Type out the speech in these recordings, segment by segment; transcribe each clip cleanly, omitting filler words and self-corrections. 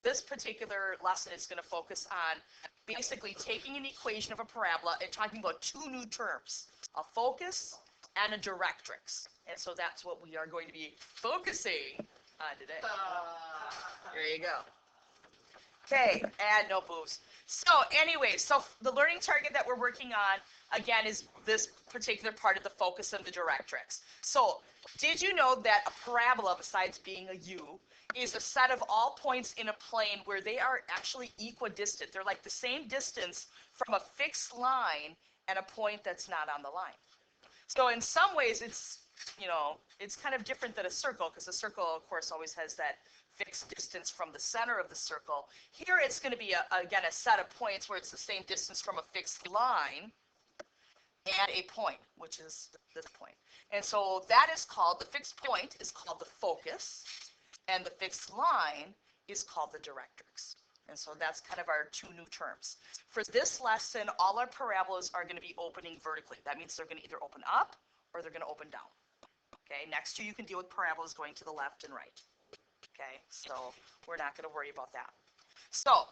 this particular lesson is going to focus on basically taking an equation of a parabola and talking about two new terms, a focus and a directrix. And so that's what we are going to be focusing on today. There you go. Okay, and no booze. So anyway, so the learning target that we're working on, again, is this particular part of the focus and the directrix. So did you know that a parabola, besides being a U, is a set of all points in a plane where they are actually equidistant? They're like the same distance from a fixed line and a point that's not on the line. So in some ways, it's, you know, it's kind of different than a circle, because a circle, of course, always has that fixed distance from the center of the circle. Here it's going to be, again, a set of points where it's the same distance from a fixed line and a point, which is this point. And so that is called, the fixed point is called the focus, and the fixed line is called the directrix. And so that's kind of our two new terms. For this lesson, all our parabolas are going to be opening vertically. That means they're going to either open up or they're going to open down. Okay, next year you can deal with parabolas going to the left and right. Okay, so we're not going to worry about that. So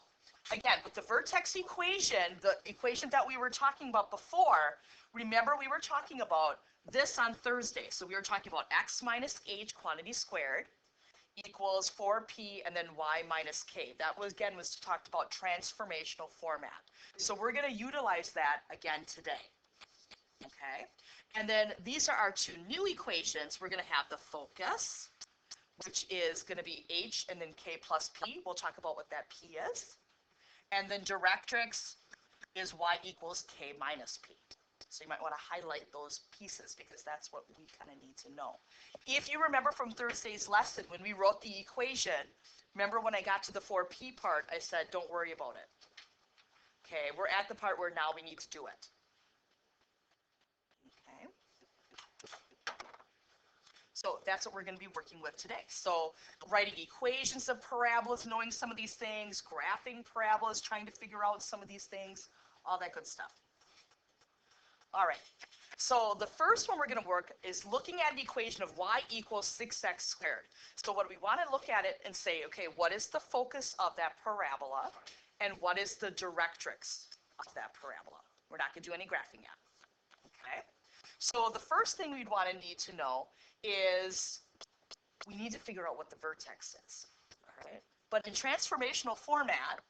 again, with the vertex equation, the equation that we were talking about before, remember we were talking about this on Thursday. So we were talking about x minus h quantity squared equals 4p and then y minus k. That was, again, was talked about transformational format. So we're going to utilize that again today. Okay, and then these are our two new equations. We're going to have the focus, which is going to be h and then k plus p. We'll talk about what that p is. And then directrix is y equals k minus p. So you might want to highlight those pieces because that's what we kind of need to know. If you remember from Thursday's lesson, when we wrote the equation, remember when I got to the 4p part, I said, don't worry about it. Okay, we're at the part where now we need to do it. Okay. So that's what we're going to be working with today. So writing equations of parabolas, knowing some of these things, graphing parabolas, trying to figure out some of these things, all that good stuff. All right, so the first one we're going to work is looking at an equation of y equals 6x squared. So what we want to look at it and say, okay, what is the focus of that parabola, and what is the directrix of that parabola? We're not going to do any graphing yet. Okay, so the first thing we'd want to need to know is we need to figure out what the vertex is. All right, but in transformational format,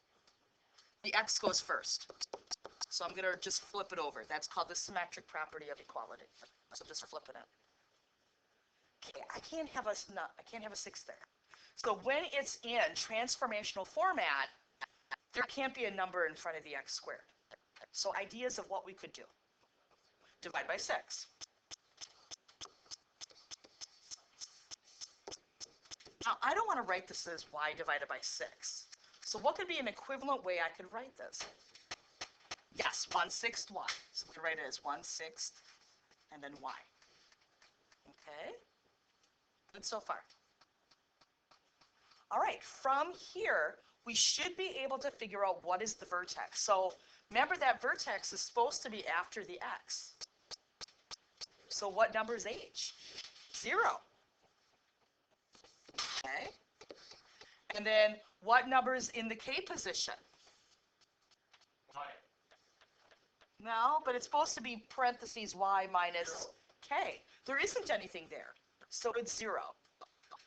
the x goes first. So I'm going to just flip it over. That's called the symmetric property of equality. So just flipping it. Okay, I can't have a 6 there. So when it's in transformational format, there can't be a number in front of the x squared. So ideas of what we could do. Divide by 6. Now, I don't want to write this as y divided by 6. So what could be an equivalent way I could write this? Yes, 1/6 y. So we write it as 1/6 and then y. Okay? Good so far. All right, from here, we should be able to figure out what is the vertex. So remember that vertex is supposed to be after the x. So what number is h? 0. Okay? And then what number is in the k position? No, but it's supposed to be parentheses y minus k. There isn't anything there, so it's 0.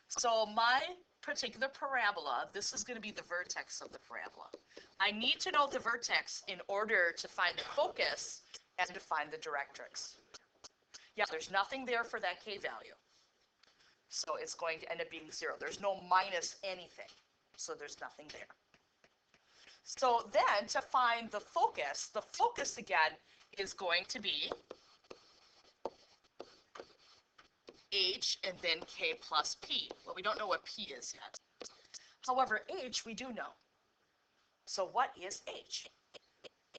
So my particular parabola, this is going to be the vertex of the parabola. I need to know the vertex in order to find the focus and to find the directrix. Yeah, there's nothing there for that k value. So it's going to end up being 0. There's no minus anything, so there's nothing there. So then to find the focus again is going to be h and then k plus p. Well, we don't know what p is yet. However, h we do know. So what is h?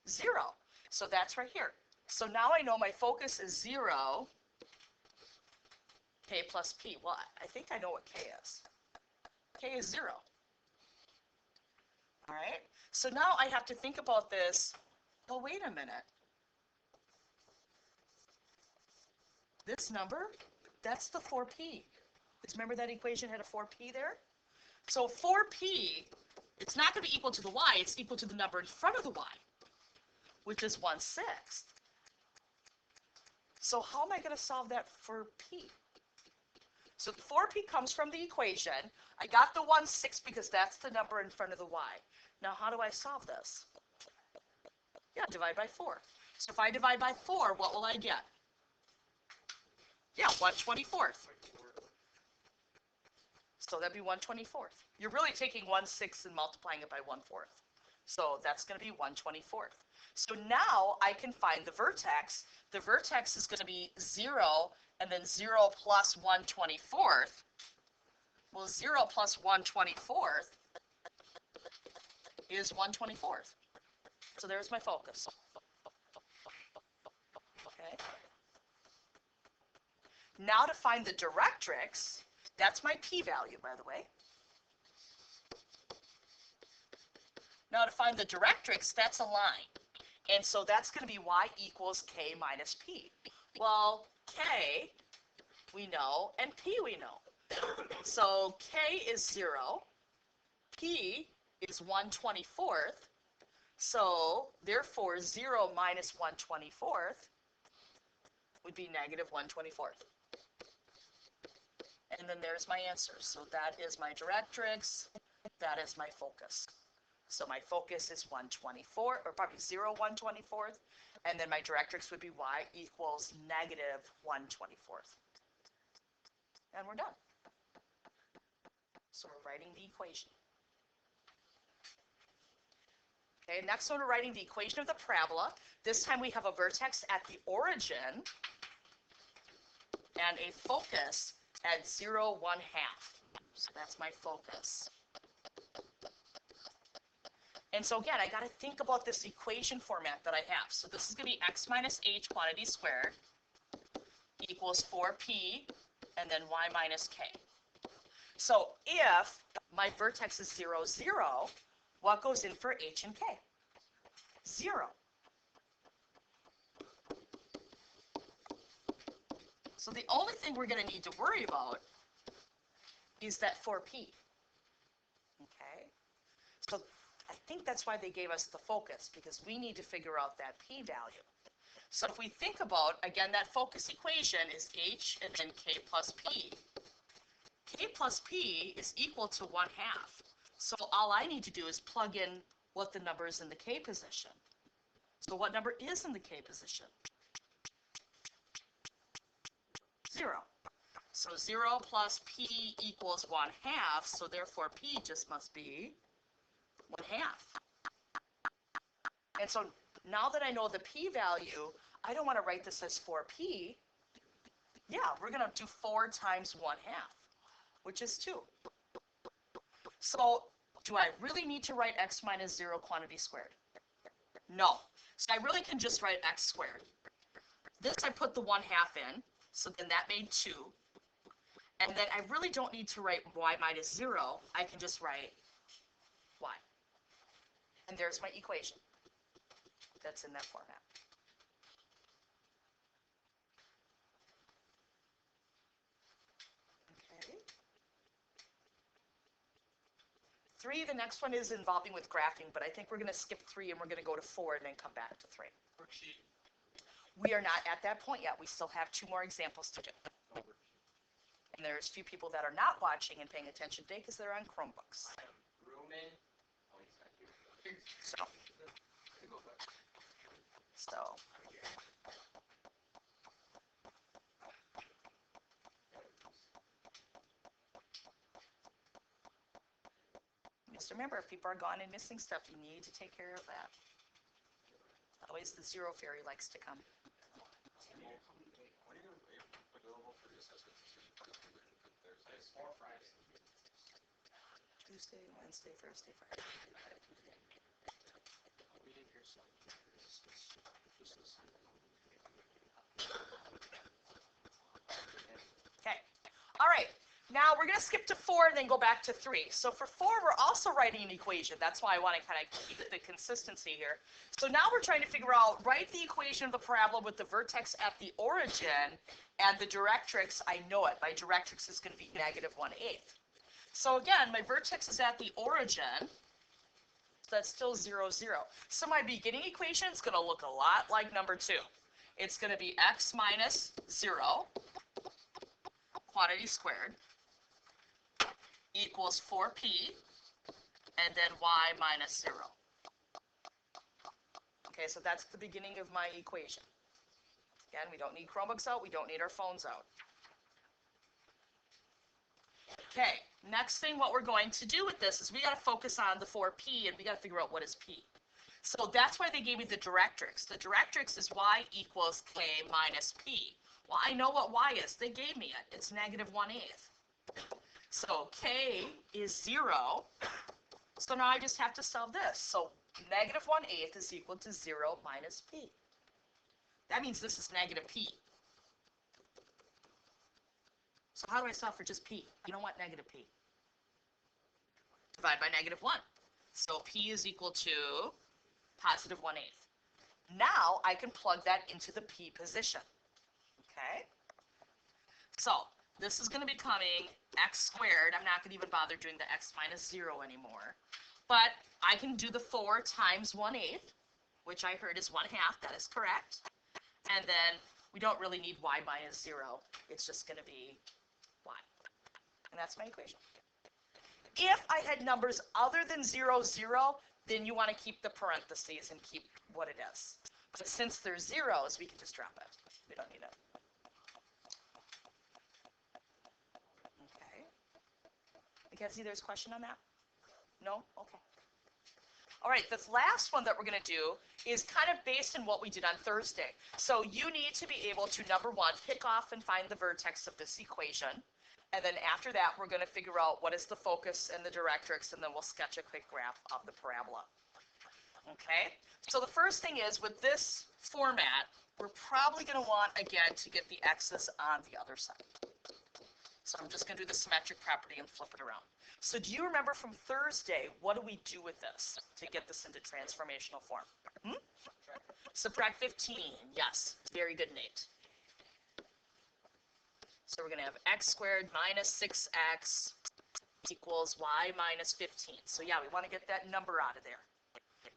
0. So that's right here. So now I know my focus is 0, k plus p. Well, I think I know what k is. K is 0. All right, so now I have to think about this. Well, wait a minute. This number, that's the 4p. Remember that equation had a 4p there? So 4p It's not going to be equal to the y, it's equal to the number in front of the y, which is 1/6. So how am I going to solve that for p? So the 4p comes from the equation. I got the 1/6 because that's the number in front of the y. Now how do I solve this? Yeah, divide by 4. So if I divide by 4, what will I get? Yeah, 1/24. So that'd be 1/24. You're really taking 1/6 and multiplying it by 1/4. So that's going to be 1/24. So now I can find the vertex. The vertex is going to be 0 and then 0 plus 1/24. Well, 0 plus 1/24 is 1/24. So there's my focus. Okay. Now to find the directrix, that's my p-value, by the way. Now to find the directrix, that's a line. And so that's going to be y equals k minus p. Well, k we know, and p we know. So k is 0, p is 1/24. So therefore 0 minus 1/24 would be negative 1/24. And then there's my answer. So that is my directrix, that is my focus. So my focus is 1/24, or probably 0 1/24, and then my directrix would be y equals negative 1/24. And we're done. So we're writing the equation. Okay, next one we're writing the equation of the parabola. This time we have a vertex at the origin and a focus at 0, 1/2. So that's my focus. And so again, I got to think about this equation format that I have. So this is going to be x minus h quantity squared equals 4p and then y minus k. So if my vertex is 0, 0, what goes in for h and k? 0. So the only thing we're going to need to worry about is that 4p. Okay? So I think that's why they gave us the focus, because we need to figure out that p-value. So if we think about, again, that focus equation is h and then k plus p. K plus p is equal to 1/2. So all I need to do is plug in what the number is in the k position. So what number is in the k position? 0. So 0 plus p equals 1/2, so therefore p just must be 1/2. And so now that I know the p-value, I don't want to write this as 4p. Yeah, we're going to do 4 times 1/2, which is 2. So do I really need to write x minus 0 quantity squared? No. So I really can just write x squared. This I put the 1/2 in, so then that made 2. And then I really don't need to write y minus 0. I can just write y. And there's my equation that's in that format. Okay. 3, the next one is involving with graphing, but I think we're going to skip 3 and we're going to go to 4 and then come back to 3. Worksheet. We are not at that point yet. We still have 2 more examples to do. And there's a few people that are not watching and paying attention today because they're on Chromebooks. Roman. Oh, he's not here. So. Just remember, if people are gone and missing stuff, you need to take care of that. Always the zero fairy likes to come. Tuesday, Wednesday, Thursday, Friday. Okay. All right. Now we're going to skip to 4 and then go back to 3. So for 4, we're also writing an equation. That's why I want to kind of keep the consistency here. So now we're trying to figure out, write the equation of the parabola with the vertex at the origin and the directrix. I know it. My directrix is going to be negative 1/8. So again, my vertex is at the origin. So that's still 0, 0. So my beginning equation is going to look a lot like number 2. It's going to be x minus 0, quantity squared, equals 4p, and then y minus 0. Okay, so that's the beginning of my equation. Again, we don't need Chromebooks out, we don't need our phones out. Okay, next thing what we're going to do with this is we got to focus on the 4p and we got to figure out what is p. So that's why they gave me the directrix. The directrix is y equals k minus p. Well, I know what y is. They gave me it. It's negative 1/8. So k is 0. So now I just have to solve this. So negative 1/8 is equal to 0 minus p. That means this is negative p. So how do I solve for just p? You don't want negative p. Divide by negative 1. So p is equal to positive 1/8. Now I can plug that into the p position. Okay? So this is going to be becoming x squared. I'm not going to even bother doing the x minus 0 anymore. But I can do the 4 times 1/8, which I heard is 1/2. That is correct. And then we don't really need y minus 0. It's just going to be y. And that's my equation. If I had numbers other than 0, 0, then you want to keep the parentheses and keep what it is. But since there's zeros, we can just drop it. We don't need it. Okay. Mackenzie, there's a question on that? No? Okay. All right, this last one that we're going to do is kind of based on what we did on Thursday. So you need to be able to, number 1, pick off and find the vertex of this equation. And then after that, we're going to figure out what is the focus and the directrix, and then we'll sketch a quick graph of the parabola. Okay? So the first thing is, with this format, we're probably going to want, again, to get the x's on the other side. So I'm just going to do the symmetric property and flip it around. So do you remember from Thursday, what do we do with this to get this into transformational form? Subtract 15. Yes. Very good, Nate. So we're going to have x squared minus 6x equals y minus 15. So yeah, we want to get that number out of there.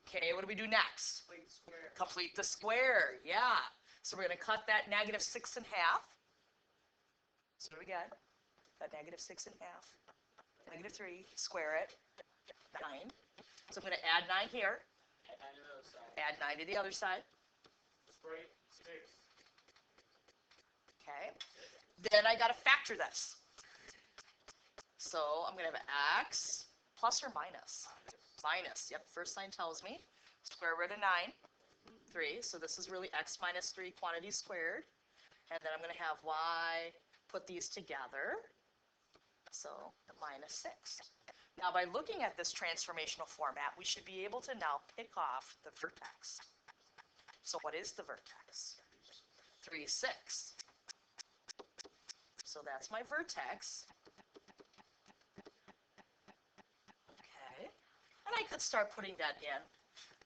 Okay, what do we do next? Complete the square. Yeah. So we're going to cut that negative 6 in half. So what do we get? Cut negative 6 in half. Negative 3, square it, 9. So I'm going to add 9 here. Add 9 to the other side. Okay. Then I got to factor this. So I'm going to have x plus or minus. Minus. Yep, first sign tells me. Square root of 9, 3. So this is really x minus 3 quantity squared. And then I'm going to have y, put these together. So minus 6. Now by looking at this transformational format, we should be able to now pick off the vertex. So what is the vertex? 3, 6. So that's my vertex. Okay. And I could start putting that in.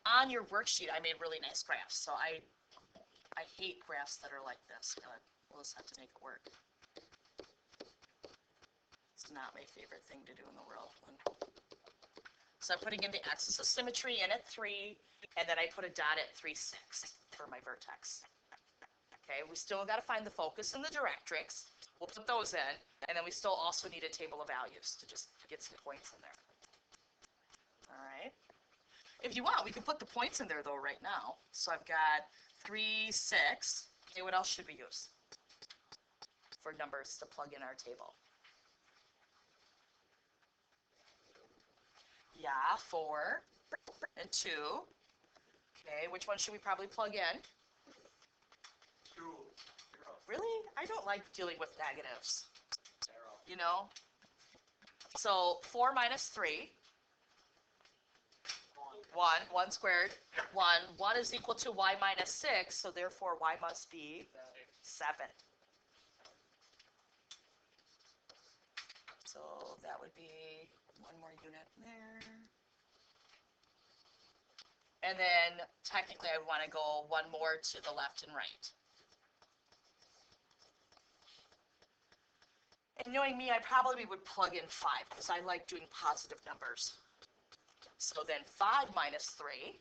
On your worksheet, I made really nice graphs. So I hate graphs that are like this, but we'll just have to make it work. It's not my favorite thing to do in the world. So I'm putting in the axis of symmetry in at 3, and then I put a dot at 3, 6 for my vertex. Okay, we still got to find the focus and the directrix. We'll put those in, and then we still also need a table of values to just get some points in there. All right. If you want, we can put the points in there, though, right now. So I've got 3, 6. Okay, what else should we use for numbers to plug in our table? Yeah, 4 and 2. Okay, which one should we probably plug in? 2. Really? I don't like dealing with negatives. You know? So 4 minus 3. 1 squared. 1 is equal to y minus 6, so therefore y must be 7. So that would be 1 more unit there. And then technically I want to go 1 more to the left and right. And knowing me, I probably would plug in 5 because I like doing positive numbers. So then 5 minus 3,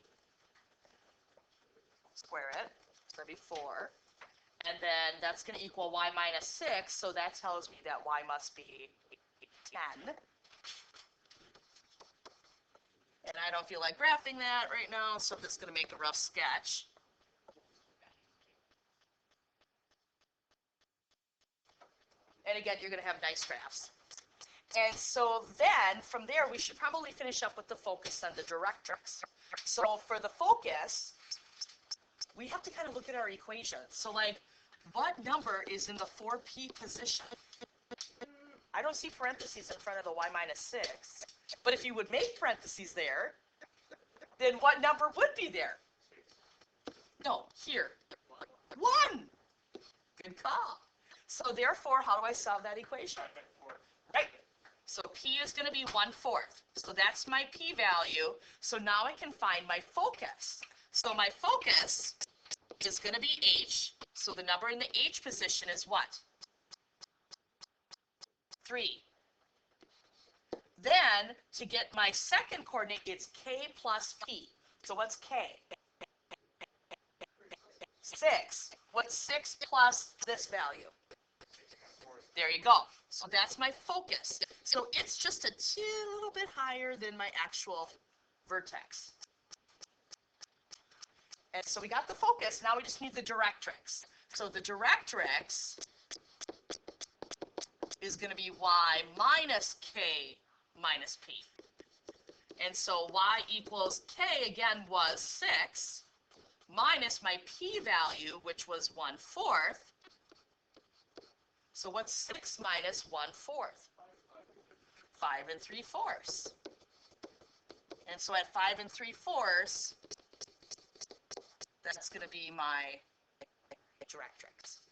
square it, so that'd be 4. And then that's going to equal y minus 6, so that tells me that y must be 10. And I don't feel like graphing that right now, so I'm just going to make a rough sketch. And again, you're going to have nice graphs. And so then, from there, we should probably finish up with the focus and the directrix. So for the focus, we have to kind of look at our equation. So like, what number is in the 4p position? I don't see parentheses in front of the y minus 6. But if you would make parentheses there, then what number would be there? No, here. 1. Good call. So therefore, how do I solve that equation? Right. So p is going to be 1/4. So that's my p-value. So now I can find my focus. So my focus is going to be h. So the number in the h position is what? 3. Then, to get my second coordinate, it's k plus p. So what's k? 6. What's 6 plus this value? There you go. So that's my focus. So it's just a little bit higher than my actual vertex. And so we got the focus. Now we just need the directrix. So the directrix is going to be y minus k minus p. And so y equals k, again, was 6, minus my p-value, which was 1/4. So what's 6 minus 1/4? 5 3/4. And so at 5 3/4, that's going to be my directrix.